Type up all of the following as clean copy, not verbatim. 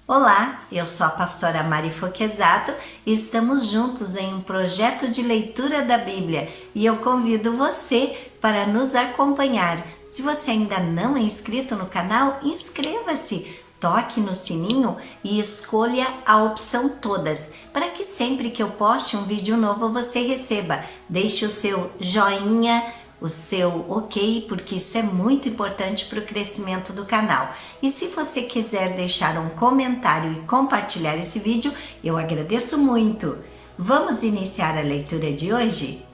Olá, eu sou a pastora Mari Foquesato e estamos juntos em um projeto de leitura da Bíblia e eu convido você para nos acompanhar. Se você ainda não é inscrito no canal, inscreva-se, toque no sininho e escolha a opção todas, para que sempre que eu poste um vídeo novo você receba. Deixe o seu joinha, o seu ok, porque isso é muito importante para o crescimento do canal. E se você quiser deixar um comentário e compartilhar esse vídeo, eu agradeço muito. Vamos iniciar a leitura de hoje?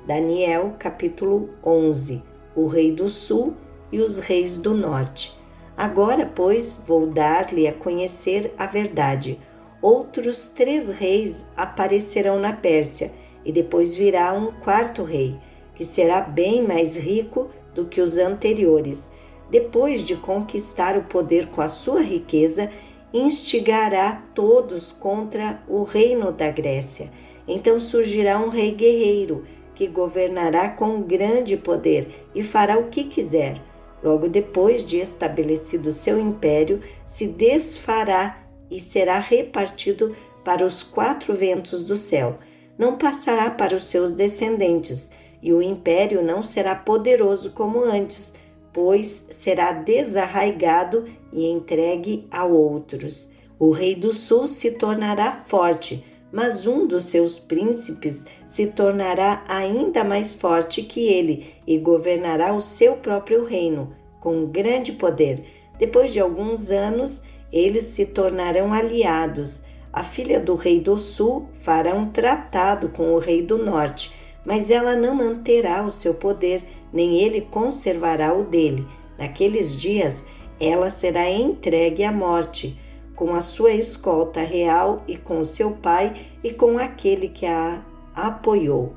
Daniel, capítulo 11. O rei do sul e os reis do norte. Agora, pois, vou dar-lhe a conhecer a verdade. Outros 3 reis aparecerão na Pérsia, e depois virá um 4º rei, que será bem mais rico do que os anteriores. Depois de conquistar o poder com a sua riqueza, instigará todos contra o reino da Grécia. Então surgirá um rei guerreiro, que governará com grande poder e fará o que quiser. Logo depois de estabelecido seu império, se desfará e será repartido para os 4 ventos do céu. Não passará para os seus descendentes, e o império não será poderoso como antes, pois será desarraigado e entregue a outros. O rei do sul se tornará forte, mas um dos seus príncipes se tornará ainda mais forte que ele e governará o seu próprio reino, com grande poder. Depois de alguns anos, eles se tornarão aliados. A filha do rei do sul fará um tratado com o rei do norte, mas ela não manterá o seu poder, nem ele conservará o dele. Naqueles dias, ela será entregue à morte, com a sua escolta real e com seu pai e com aquele que a apoiou.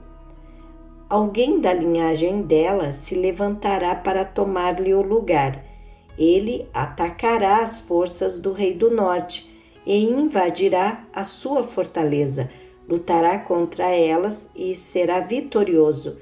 Alguém da linhagem dela se levantará para tomar-lhe o lugar. Ele atacará as forças do rei do norte e invadirá a sua fortaleza. Lutará contra elas e será vitorioso.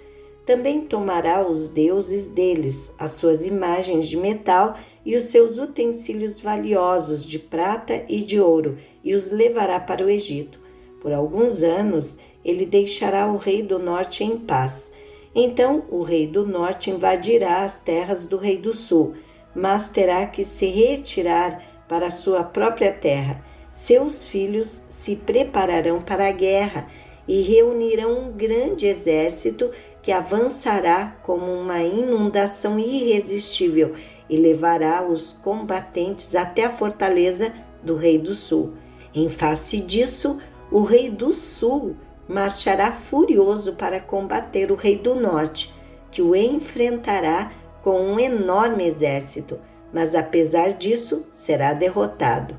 Também tomará os deuses deles, as suas imagens de metal e os seus utensílios valiosos de prata e de ouro, e os levará para o Egito. Por alguns anos, ele deixará o rei do norte em paz. Então, o rei do norte invadirá as terras do rei do sul, mas terá que se retirar para a sua própria terra. Seus filhos se prepararão para a guerra e reunirão um grande exército que avançará como uma inundação irresistível e levará os combatentes até a fortaleza do rei do sul. Em face disso, o rei do sul marchará furioso para combater o rei do norte, que o enfrentará com um enorme exército, mas apesar disso será derrotado.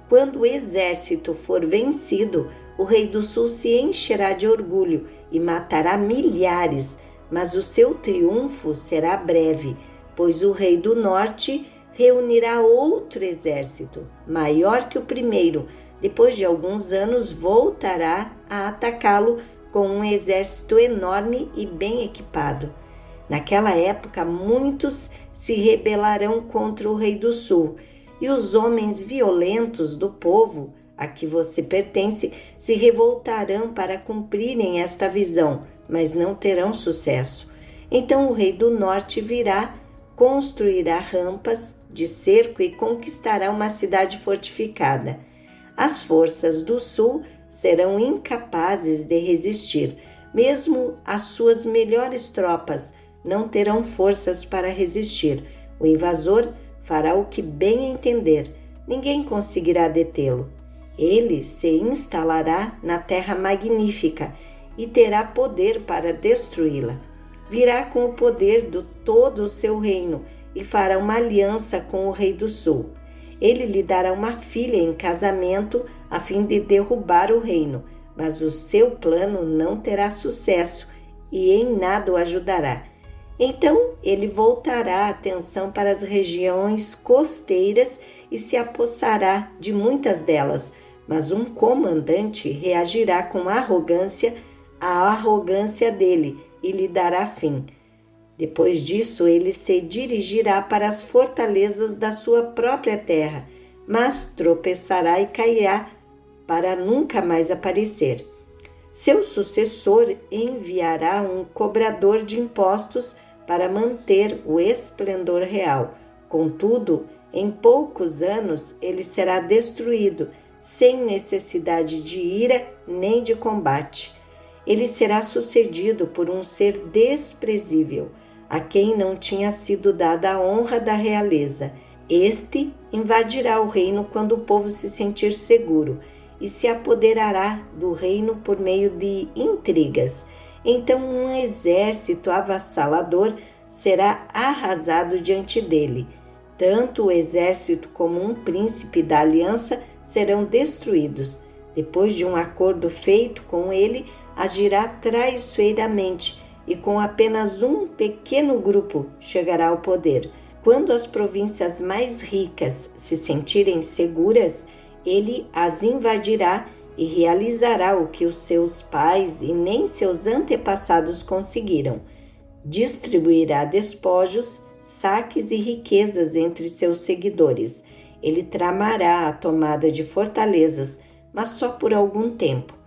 Quando o exército for vencido, o rei do sul se encherá de orgulho e matará milhares, mas o seu triunfo será breve, pois o rei do norte reunirá outro exército, maior que o primeiro. Depois de alguns anos, voltará a atacá-lo com um exército enorme e bem equipado. Naquela época, muitos se rebelarão contra o rei do sul, e os homens violentos do povo a que você pertence se revoltarão para cumprirem esta visão, mas não terão sucesso. Então o rei do norte virá, construirá rampas de cerco e conquistará uma cidade fortificada. As forças do sul serão incapazes de resistir. Mesmo as suas melhores tropas não terão forças para resistir. O invasor fará o que bem entender. Ninguém conseguirá detê-lo. Ele se instalará na terra magnífica e terá poder para destruí-la. Virá com o poder de todo o seu reino e fará uma aliança com o rei do sul. Ele lhe dará uma filha em casamento a fim de derrubar o reino, mas o seu plano não terá sucesso e em nada o ajudará. Então ele voltará a atenção para as regiões costeiras e se apossará de muitas delas, mas um comandante reagirá com arrogância à arrogância dele e lhe dará fim. Depois disso, ele se dirigirá para as fortalezas da sua própria terra, mas tropeçará e cairá para nunca mais aparecer. Seu sucessor enviará um cobrador de impostos para manter o esplendor real. Contudo, em poucos anos ele será destruído, sem necessidade de ira nem de combate. Ele será sucedido por um ser desprezível, a quem não tinha sido dada a honra da realeza. Este invadirá o reino quando o povo se sentir seguro e se apoderará do reino por meio de intrigas. Então um exército avassalador será arrasado diante dele. Tanto o exército como um príncipe da aliança serão destruídos. Depois de um acordo feito com ele, agirá traiçoeiramente e com apenas um pequeno grupo chegará ao poder. Quando as províncias mais ricas se sentirem seguras, ele as invadirá e realizará o que os seus pais e nem seus antepassados conseguiram. Distribuirá despojos, saques e riquezas entre seus seguidores. Ele tramará a tomada de fortalezas, mas só por algum tempo.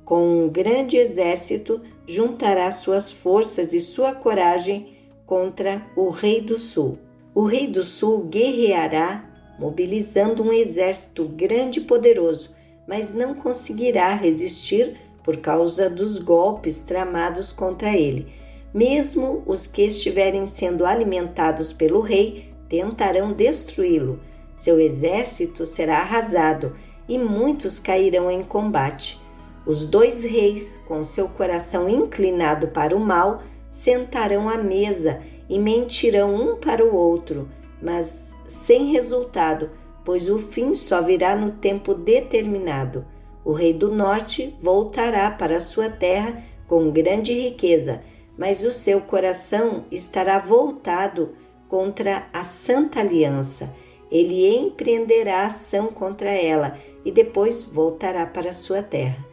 Com um grande exército, juntará suas forças e sua coragem contra o rei do sul. O rei do sul guerreará, mobilizando um exército grande e poderoso, mas não conseguirá resistir por causa dos golpes tramados contra ele. Mesmo os que estiverem sendo alimentados pelo rei tentarão destruí-lo. Seu exército será arrasado e muitos cairão em combate. Os dois reis, com seu coração inclinado para o mal, sentarão à mesa e mentirão um para o outro, mas sem resultado, pois o fim só virá no tempo determinado. O rei do norte voltará para sua terra com grande riqueza, mas o seu coração estará voltado contra a Santa Aliança. Ele empreenderá ação contra ela e depois voltará para sua terra.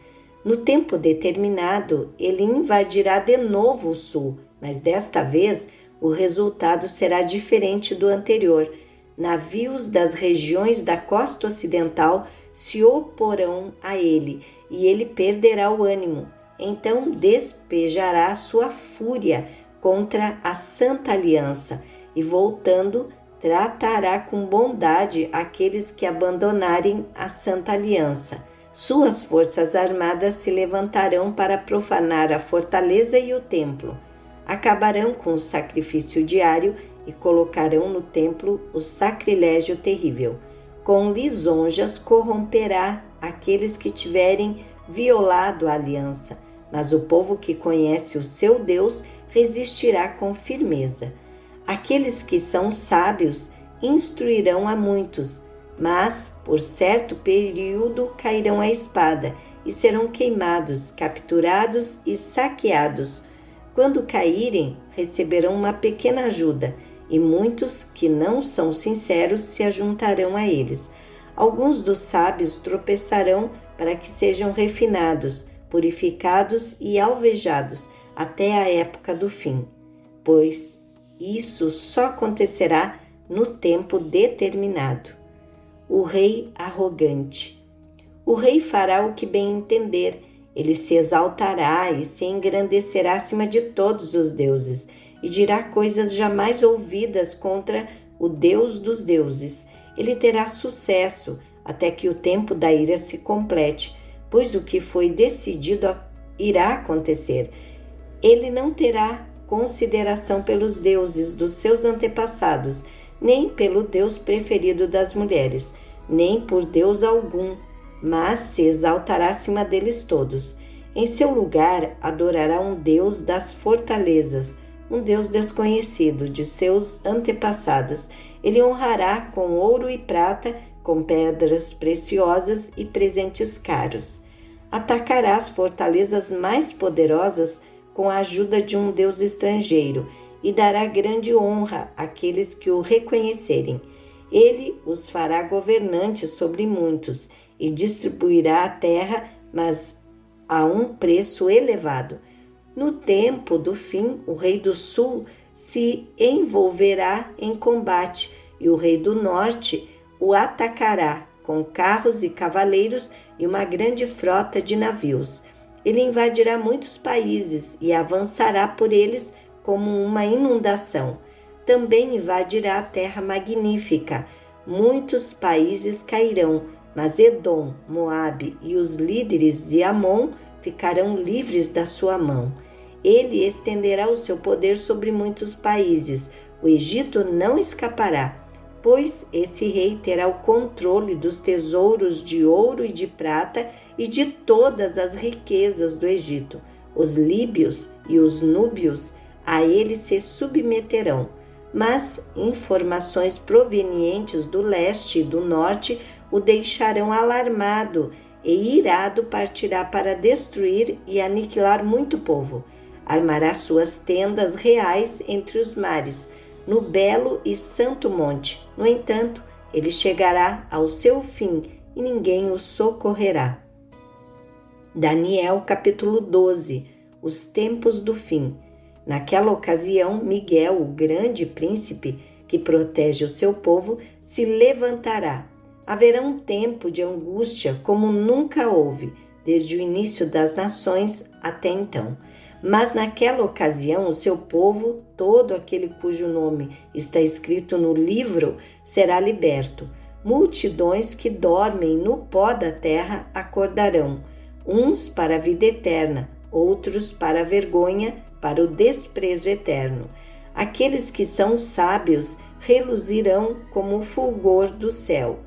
No tempo determinado, ele invadirá de novo o sul, mas desta vez o resultado será diferente do anterior. Navios das regiões da costa ocidental se oporão a ele e ele perderá o ânimo. Então despejará sua fúria contra a Santa Aliança e, voltando, tratará com bondade aqueles que abandonarem a Santa Aliança. Suas forças armadas se levantarão para profanar a fortaleza e o templo. Acabarão com o sacrifício diário e colocarão no templo o sacrilégio terrível. Com lisonjas corromperá aqueles que tiverem violado a aliança, mas o povo que conhece o seu Deus resistirá com firmeza. Aqueles que são sábios instruirão a muitos, mas por certo período cairão à espada e serão queimados, capturados e saqueados. Quando caírem, receberão uma pequena ajuda, e muitos que não são sinceros se ajuntarão a eles. Alguns dos sábios tropeçarão para que sejam refinados, purificados e alvejados até a época do fim, pois isso só acontecerá no tempo determinado. O rei arrogante. O rei fará o que bem entender. Ele se exaltará e se engrandecerá acima de todos os deuses e dirá coisas jamais ouvidas contra o Deus dos deuses. Ele terá sucesso até que o tempo da ira se complete, pois o que foi decidido irá acontecer. Ele não terá consideração pelos deuses dos seus antepassados, nem pelo Deus preferido das mulheres, nem por Deus algum, mas se exaltará acima deles todos. Em seu lugar adorará um Deus das fortalezas, um Deus desconhecido de seus antepassados. Ele honrará com ouro e prata, com pedras preciosas e presentes caros. Atacará as fortalezas mais poderosas com a ajuda de um Deus estrangeiro e dará grande honra àqueles que o reconhecerem. Ele os fará governantes sobre muitos e distribuirá a terra, mas a um preço elevado. No tempo do fim, o rei do sul se envolverá em combate e o rei do norte o atacará com carros e cavaleiros e uma grande frota de navios. Ele invadirá muitos países e avançará por eles como uma inundação. Também invadirá a terra magnífica. Muitos países cairão, mas Edom, Moabe e os líderes de Amon ficarão livres da sua mão. Ele estenderá o seu poder sobre muitos países. O Egito não escapará, pois esse rei terá o controle dos tesouros de ouro e de prata e de todas as riquezas do Egito. Os líbios e os núbios a ele se submeterão. Mas informações provenientes do leste e do norte o deixarão alarmado, e irado partirá para destruir e aniquilar muito povo. Armará suas tendas reais entre os mares, no belo e santo monte. No entanto, ele chegará ao seu fim e ninguém o socorrerá. Daniel capítulo 12. Os tempos do fim. Naquela ocasião, Miguel, o grande príncipe que protege o seu povo, se levantará. Haverá um tempo de angústia como nunca houve, desde o início das nações até então. Mas naquela ocasião, o seu povo, todo aquele cujo nome está escrito no livro, será liberto. Multidões que dormem no pó da terra acordarão, uns para a vida eterna, outros para a vergonha, para o desprezo eterno. Aqueles que são sábios reluzirão como o fulgor do céu,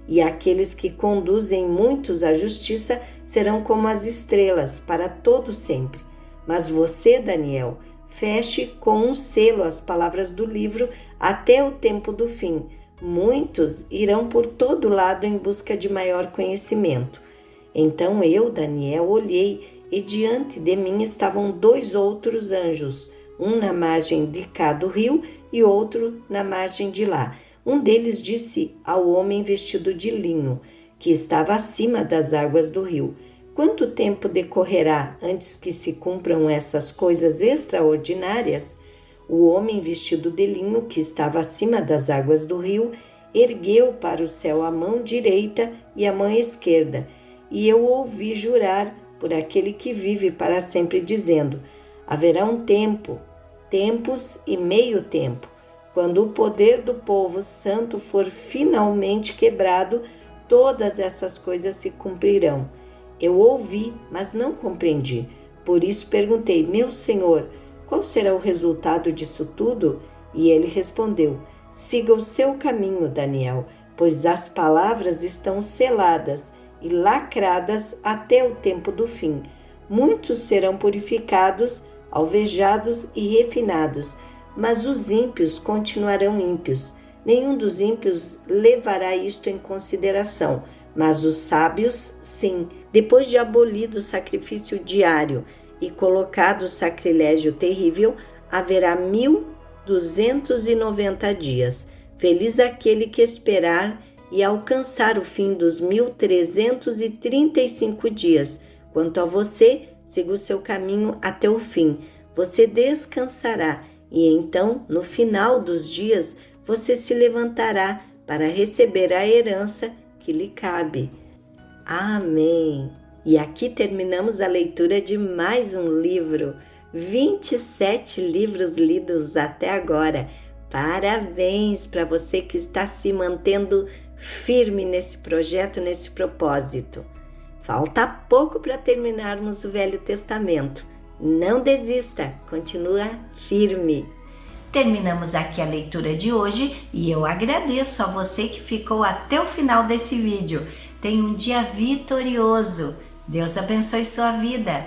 e aqueles que conduzem muitos à justiça serão como as estrelas para todo sempre. Mas você, Daniel, feche com um selo as palavras do livro até o tempo do fim. Muitos irão por todo lado em busca de maior conhecimento. Então eu, Daniel, olhei, e diante de mim estavam 2 outros anjos, um na margem de cá do rio e outro na margem de lá. Um deles disse ao homem vestido de linho, que estava acima das águas do rio: quanto tempo decorrerá antes que se cumpram essas coisas extraordinárias? O homem vestido de linho, que estava acima das águas do rio, ergueu para o céu a mão direita e a mão esquerda, e eu ouvi jurar por aquele que vive para sempre, dizendo: haverá um tempo, tempos e meio tempo, quando o poder do povo santo for finalmente quebrado, todas essas coisas se cumprirão. Eu ouvi, mas não compreendi. Por isso perguntei: meu Senhor, qual será o resultado disso tudo? E ele respondeu: siga o seu caminho, Daniel, pois as palavras estão seladas e lacradas até o tempo do fim. Muitos serão purificados, alvejados e refinados, mas os ímpios continuarão ímpios. Nenhum dos ímpios levará isto em consideração, mas os sábios, sim. Depois de abolido o sacrifício diário e colocado o sacrilégio terrível, haverá 1290 dias. Feliz aquele que esperar e alcançar o fim dos 1335 dias. Quanto a você, siga o seu caminho até o fim. Você descansará, e então, no final dos dias, você se levantará para receber a herança que lhe cabe. Amém! E aqui terminamos a leitura de mais um livro. 27 livros lidos até agora. Parabéns para você que está se mantendo firme nesse projeto, nesse propósito. Falta pouco para terminarmos o Velho Testamento. Não desista, continua firme. Terminamos aqui a leitura de hoje e eu agradeço a você que ficou até o final desse vídeo. Tenha um dia vitorioso. Deus abençoe sua vida.